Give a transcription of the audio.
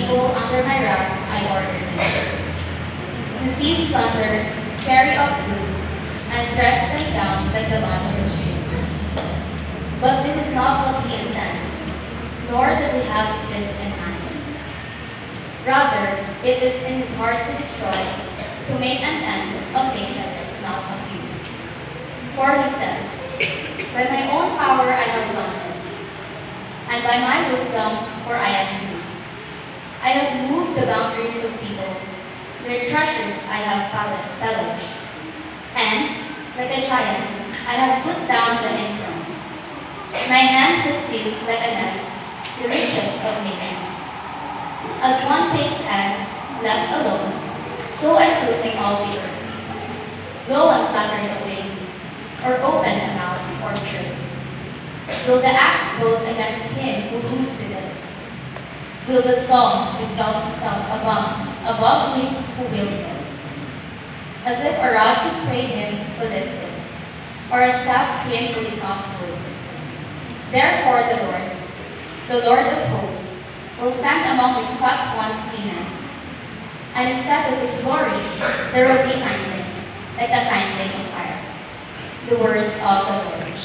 people under my rod, I ordered him. To seize plunder, carry off loot, and threats them down like the mud of the streets. But this is not what he intends, nor does he have this in mind. Rather, it is in his heart to destroy, to make an end of nations, not of you. For he says, by my own power I have done it, and by my wisdom, for I am true. I have moved the boundaries of peoples, their treasures I have fellowshed, and, like a giant, I have put down the enthroned. My hand has seized like a nest, the richest of nations. As one takes eggs, left alone, so I took in all the earth. Go and flatter it away, or open a mouth or tree. Will the axe boast against him who boosted it? Will the song exalt itself above him who wields it? As if a rod could sway him who lifts it, or a staff him who is not good. Therefore the Lord of hosts, will stand among his fat ones' cleanest, and instead of his glory, there will be kindling, like a kindling of fire. The word of the Lord.